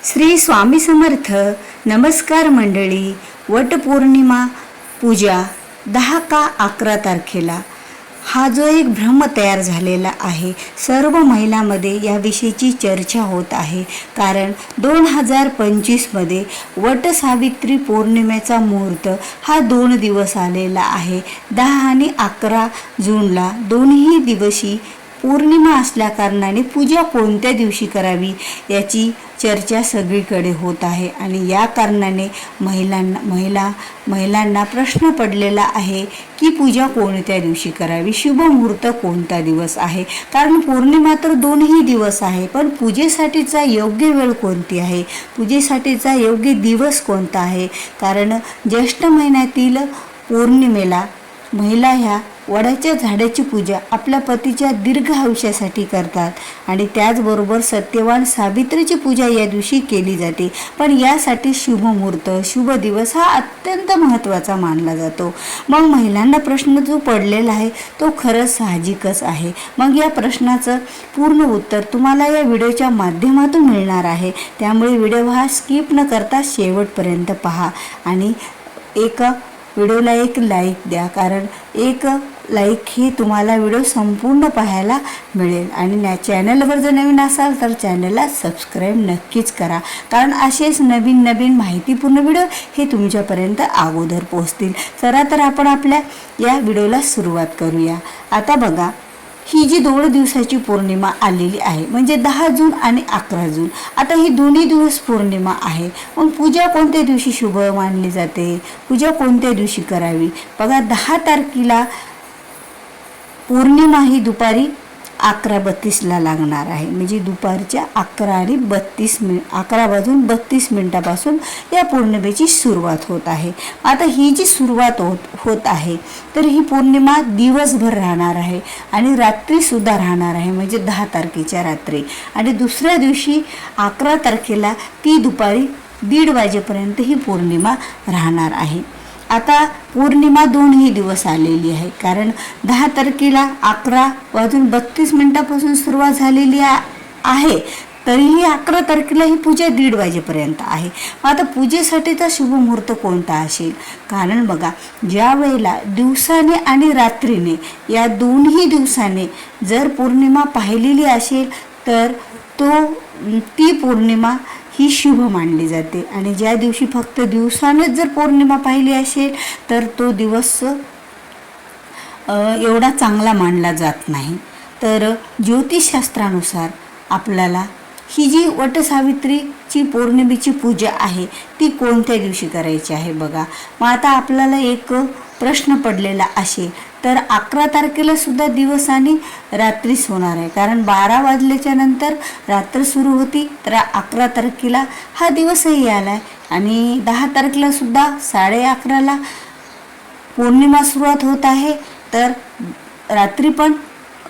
श्री स्वामी समर्थ. नमस्कार मंडळी. वटपौर्णिमा पूजा 10 का 11 तारखेला हा जो एक भ्रम तयार झालेला आहे, सर्व महिलांमध्ये याविषयीची चर्चा होत आहे. कारण 2025मध्ये वटसावित्री पौर्णिमेचा मुहूर्त हा 2 दिवस आलेला आहे. 10 आणि 11 जूनला दोन्ही दिवशी पौर्णिमा असल्याकारणाने पूजा कोणत्या दिवशी करावी याची चर्चा सगळीकडे होत आहे. आणि या कारणाने महिलांना प्रश्न पडलेला आहे की पूजा कोणत्या दिवशी करावी, शुभ मुहूर्त कोणता दिवस आहे. कारण पौर्णिमा तर दोन्ही दिवस आहे, पण पूजेसाठीचा योग्य वेळ कोणती आहे, पूजेसाठीचा योग्य दिवस कोणता आहे. कारण ज्येष्ठ महिन्यातील पौर्णिमेला महिला ह्या वडाच्या झाडाची पूजा आपल्या पतीच्या दीर्घ आयुष्यासाठी करतात आणि त्याचबरोबर सत्यवान सावित्रीची पूजा या दिवशी केली जाते. पण यासाठी शुभ मुहूर्त, शुभ दिवस हा अत्यंत महत्त्वाचा मानला जातो. मग महिलांना प्रश्न जो पडलेला आहे तो खरंच साहजिकच आहे. मग या प्रश्नाचं पूर्ण उत्तर तुम्हाला या व्हिडिओच्या माध्यमातून मिळणार आहे. त्यामुळे व्हिडिओ हा स्किप न करता शेवटपर्यंत पहा आणि व्हिडिओला एक लाईक द्या. कारण एक लाईक ही तुम्हाला व्हिडिओ संपूर्ण पाहायला मिळेल. आणि चॅनलवर जर नवीन असाल तर चॅनलला सबस्क्राईब नक्कीच करा. कारण असेच नवीन माहितीपूर्ण व्हिडिओ हे तुमच्यापर्यंत अगोदर पोहोचतील. चला तर आपण आपल्या या व्हिडिओला सुरुवात करूया. आता बघा, ही जी 2 दिवसाची पौर्णिमा आलेली आहे म्हणजे 10 जून आणि 11 जून. आता ही दोन्ही दिवस पौर्णिमा आहे. मग पूजा कोणत्या दिवशी शुभ मानली जाते, पूजा कोणत्या दिवशी करावी. बघा, 10 तारखेला पौर्णिमा ही दुपारी 11:32ला लागणार आहे. म्हणजे दुपारच्या 11 वाजून 32 मिनिटापासून या पौर्णिमेची सुरुवात होत आहे. आता ही जी सुरुवात होत आहे तर ही पौर्णिमा दिवसभर राहणार आहे आणि रात्रीसुद्धा राहणार आहे. म्हणजे 10 तारखेच्या रात्री. आणि दुसऱ्या दिवशी 11 तारखेला ती दुपारी 1:30 वाजेपर्यंत ही पौर्णिमा राहणार आहे. आता पौर्णिमा दोन्ही दिवस आलेली आहे. कारण 10 तारखेला 11:32 मिनिटापासून सुरुवात झालेली आहे, तरीही 11 तारखेला ही पूजा 1:30 वाजेपर्यंत आहे. आता पूजेसाठीचा शुभ मुहूर्त कोणता असेल. कारण बघा, ज्या वेळेला दिवसाने आणि रात्रीने या दोन्ही दिवसाने जर पौर्णिमा पाहिलेली असेल तर ती पौर्णिमा ही शुभ मानली जाते. आणि ज्या दिवशी फक्त दिवसानेच जर पौर्णिमा पाहिली असेल तर तो दिवस एवढा चांगला मानला जात नाही. तर ज्योतिषशास्त्रानुसार आपल्याला ही जी वटसावित्रीची पौर्णिमेची पूजा आहे ती कोणत्या दिवशी करायची आहे. बघा, मग आता आपल्याला एक प्रश्न पडलेला असेल तर 11 तारखेला सुद्धा दिवस आणि रात्रीच होणार आहे. कारण 12 वाजल्याच्या नंतर रात्र सुरू होती. तर 11 तारखेला हा दिवसही आला आहे. आणि 10 तारखेला सुद्धा 11:30ला पौर्णिमा सुरुवात होत आहे. तर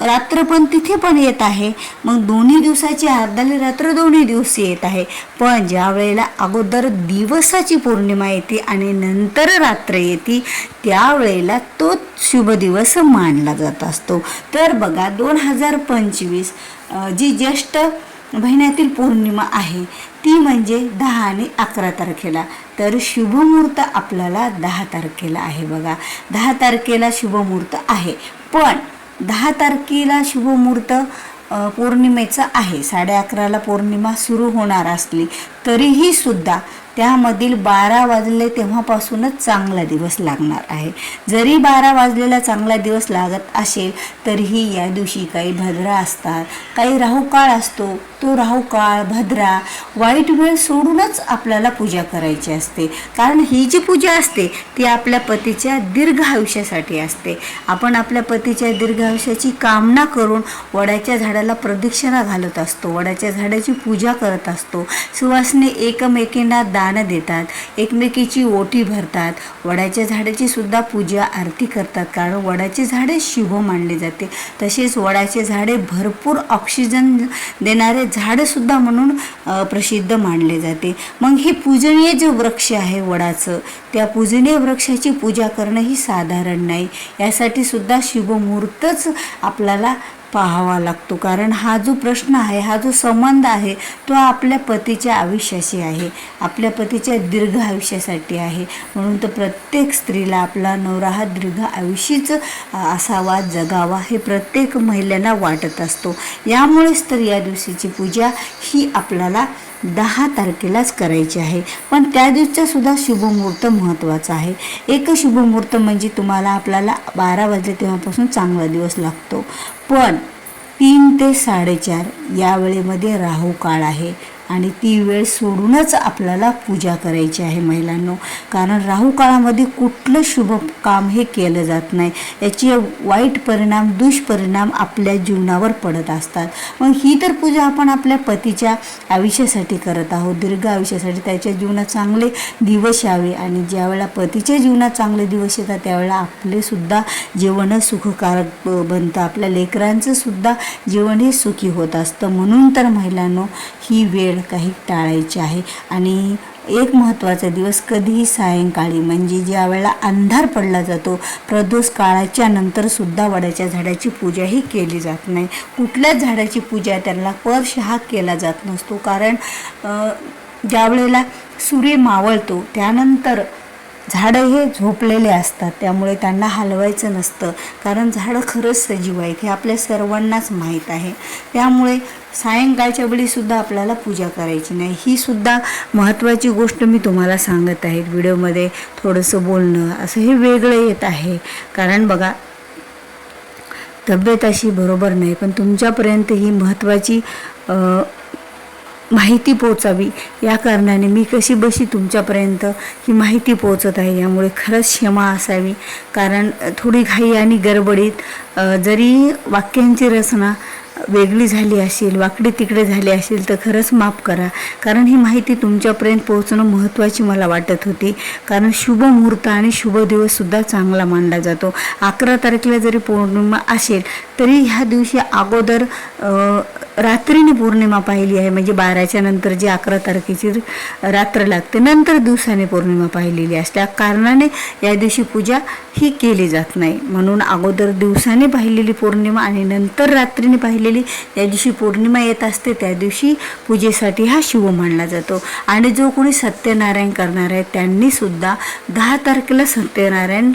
रात्र पण तिथे पण येत आहे. मग दोन्ही दिवसाची अर्धाली रात्र दोन्ही दिवस येत आहे. पण ज्या वेळेला अगोदर दिवसाची पौर्णिमा येते आणि नंतर रात्र येते त्यावेळेला तो शुभ दिवस मानला जात असतो. तर बघा, 2025 जी ज्येष्ठ महिन्यातील पौर्णिमा आहे ती म्हणजे 10 आणि 11 तारखेला. तर शुभ मुहूर्त आपल्याला 10 तारखेला आहे. बघा, 10 तारखेला शुभ मुहूर्त आहे. पण 10 तारखेला शुभ मुहूर्त पौर्णिमेचा आहे. 11:30ला पौर्णिमा सुरू होणार असली तरीही सुद्धा त्यामधील 12 वाजले तेव्हापासूनच चांगला दिवस लागणार आहे. जरी 12 वाजलेला चांगला दिवस लागत असेल तरीही या दिवशी काही भद्रा असतात, काही राहुकाळ असतो. तो राहुकाळ, भद्रा, वाईट वेळ सोडूनच आपल्याला पूजा करायची असते. कारण ही जी पूजा असते ती आपल्या पतीच्या दीर्घ आयुष्यासाठी असते. आपण आपल्या पतीच्या दीर्घ आयुष्याची कामना करून वडाच्या झाडाला प्रदक्षिणा घालत असतो, वडाच्या झाडाची पूजा करत असतो. सुवासने एकमेकींना दान देतात, एकमेकीची ओटी भरतात, वडाच्या झाडाची सुद्धा पूजा आरती करतात. कारण वडाचे झाडे शुभ मानले जाते. तसेच वडाचे झाडे भरपूर ऑक्सिजन देणारे झाड सुद्धा म्हणून प्रसिद्ध मानले जाते. मग हे पूजनीय जो वृक्ष आहे वडाचं, त्या पूजनीय वृक्षाची पूजा करणं ही साधारण नाही. यासाठी सुद्धा शुभ मुहूर्तच आपल्याला पाहावा लागतो, कारण हा जो प्रश्न आहे, हा जो संबंध आहे तो आपल्या पतीच्या आयुष्याशी आहे, आपल्या पतीच्या दीर्घ आयुष्यासाठी आहे. म्हणून तर प्रत्येक स्त्रीला आपला नवरा हा दीर्घ आयुष्यच असावा, जगावा हे प्रत्येक महिलेला वाटत असतो. यामुळेच तर या दिवशीची पूजा ही आपल्याला 10 तारखेलाच करायची आहे. पण त्या दिवशीचा सुद्धा शुभमुहूर्त महत्त्वाचा आहे. एक शुभमुहूर्त म्हणजे तुम्हाला आपल्याला 12 वाजले तेव्हापासून चांगला दिवस लागतो, पण 3 ते 4:30 या वेळेमध्ये राहू काळ आहे आणि ती वेळ सोडूनच आपल्याला पूजा करायची आहे महिलांनो. कारण राहू काळामध्ये कुठलं शुभ काम हे केलं जात नाही, याचे वाईट परिणाम, दुष्परिणाम आपल्या जीवनावर पडत असतात. मग ही तर पूजा आपण आपल्या पतीच्या आयुष्यासाठी करत आहोत, दीर्घ आयुष्यासाठी, त्याच्या जीवनात चांगले दिवस यावे. आणि ज्यावेळेला पतीच्या जीवनात चांगले दिवस येतात त्यावेळेला आपले सुद्धा जीवन सुखकारक बनतं, आपल्या लेकरांचं सुद्धा जीवन हे सुखी होत असतं. म्हणून तर महिलांनो ही वेळ काही टाळायची आहे. आणि एक महत्त्वाचा दिवस कधीही सायंकाळी, म्हणजे ज्या वेळेला अंधार पडला जातो, प्रदोष काळाच्या नंतर सुद्धा वडाच्या झाडाची पूजा ही केली जात नाही. कुठल्याच झाडाची पूजा त्यांना स्पर्श हा केला जात नसतो, कारण ज्या वेळेला सूर्य मावळतो त्यानंतर झाडं हे झोपलेले असतात, त्यामुळे त्यांना हलवायचं नसतं, कारण झाडं खरंच सजीव आहेत हे आपल्या सर्वांनाच माहीत आहे. त्यामुळे सायंकाळच्या वेळीसुद्धा आपल्याला पूजा करायची नाही. ही सुद्धा महत्त्वाची गोष्ट मी तुम्हाला सांगत आहे. व्हिडिओमध्ये थोडंसं बोलणं असं हे वेगळं येत आहे, कारण बघा तब्येत अशी बरोबर नाही, पण तुमच्यापर्यंत ही महत्त्वाची माहिती पोहोचावी या कारणाने मी कशी बशी तुमच्यापर्यंत ही माहिती पोहोचत आहे. यामुळे खरंच क्षमा असावी, कारण थोडी घाई आणि गडबडीत जरी वाक्यांची रचना वेगळी झाली असेल, वाकडे तिकडे झाली असेल तर खरंच माफ करा, कारण ही माहिती तुमच्यापर्यंत पोहोचणं महत्त्वाची मला वाटत होती. कारण शुभ मुहूर्त आणि शुभ दिवससुद्धा चांगला मानला जातो. 11 तारखेला जरी पौर्णिमा असेल तरी ह्या दिवशी अगोदर रात्रीने पौर्णिमा पाहिली आहे, म्हणजे 12च्या नंतर जी 11 तारखेची रात्र लागते, नंतर दिवसाने पौर्णिमा पाहिलेली असल्या कारणाने या दिवशी पूजा ही केली जात नाही. म्हणून अगोदर दिवसाने पाहिलेली पौर्णिमा आणि नंतर रात्रीने पाहिलेली त्या दिवशी पौर्णिमा येत असते, त्या दिवशी पूजेसाठी हा शुभ मानला जातो. आणि जो कोणी सत्यनारायण करणार आहे त्यांनी सुद्धा 10 तारखेला सत्यनारायण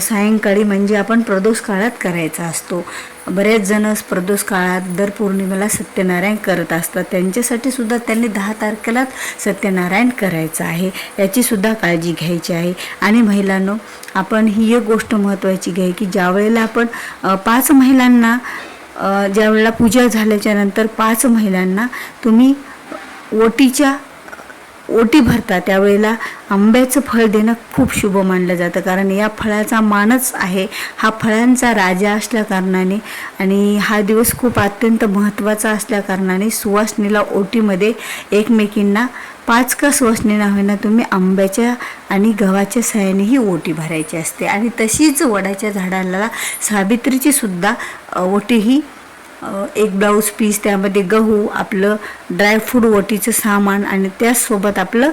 सायंकाळी म्हणजे आपण प्रदोष काळात करायचा असतो. बरेच जण प्रदोष काळात दर पौर्णिमेला सत्यनारायण करत असतात, त्यांच्यासाठी सुद्धा त्यांनी 10 तारखेलाच सत्यनारायण करायचं आहे, याची सुद्धा काळजी घ्यायची आहे. आणि महिलांनो आपण ही एक गोष्ट महत्त्वाची घ्याय की ज्या वेळेला आपण 5 महिलांना ज्या वेळेला पूजा झाल्याच्या नंतर 5 महिलांना तुम्ही ओटी भरता त्यावेळेला आंब्याचं फळ देणं खूप शुभ मानलं जातं, कारण या फळाचा मानच आहे, हा फळांचा राजा असल्या कारणाने आणि हा दिवस खूप अत्यंत महत्त्वाचा असल्या कारणाने सुवासिनीला ओटीमध्ये एकमेकींना 5 का सुवासिनींना होईना तुम्ही आंब्याच्या आणि गव्हाच्या साहाय्याने ही ओटी भरायची असते. आणि तशीच वडाच्या झाडाला सावित्रीची सुद्धा ओटी ही एक ब्लाऊज पीस, त्यामध्ये गहू, आपलं ड्रायफ्रूट ओटीचं सामान आणि त्याचसोबत आपलं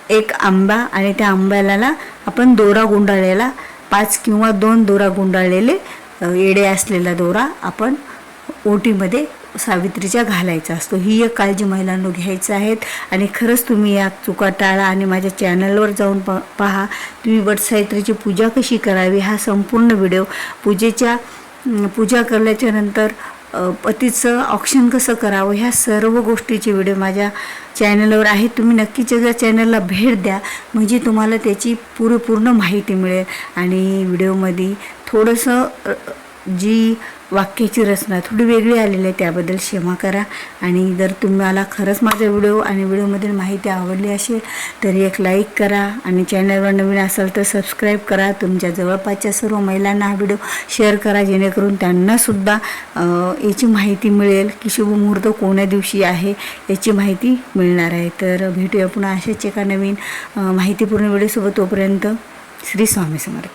एक आंबा, आणि त्या आंब्याला आपण दोरा गुंडाळलेला 5 किंवा 2 दोरा गुंडाळलेले येडे असलेला दोरा आपण ओटीमध्ये सावित्रीच्या घालायचा असतो. ही एक काळजी महिलांनो घ्यायचं आहेत. आणि खरंच तुम्ही या चुका टाळा आणि माझ्या चॅनलवर जाऊन पहा, तुम्ही वटसावित्रीची पूजा कशी करावी हा संपूर्ण व्हिडिओ, पूजा केल्याच्या नंतर पतीचं औक्षण कसं करावं ह्या सर्व गोष्टीचे व्हिडिओ माझ्या चॅनलवर आहेत. तुम्ही नक्कीच या चॅनलला भेट द्या, म्हणजे तुम्हाला त्याची पूर्ण माहिती मिळेल. आणि व्हिडिओमध्ये थोडंसं जी वाक्याची रचना थोडी वेगळी आलेली आहे त्याबद्दल क्षमा करा. आणि जर तुम्हाला खरंच माझा व्हिडिओ आणि व्हिडिओमधील माहिती आवडली असेल तर एक लाईक करा, आणि चॅनलवर नवीन असाल तर सबस्क्राईब करा. तुमच्या जवळपासच्या सर्व महिलांना हा व्हिडिओ शेअर करा, जेणेकरून त्यांनासुद्धा याची माहिती मिळेल की शुभमुहूर्त कोण्या दिवशी आहे याची माहिती मिळणार आहे. तर भेटूया पुन्हा अशाच एका नवीन माहितीपूर्ण व्हिडिओसोबत. तोपर्यंत श्री स्वामी समर्थ.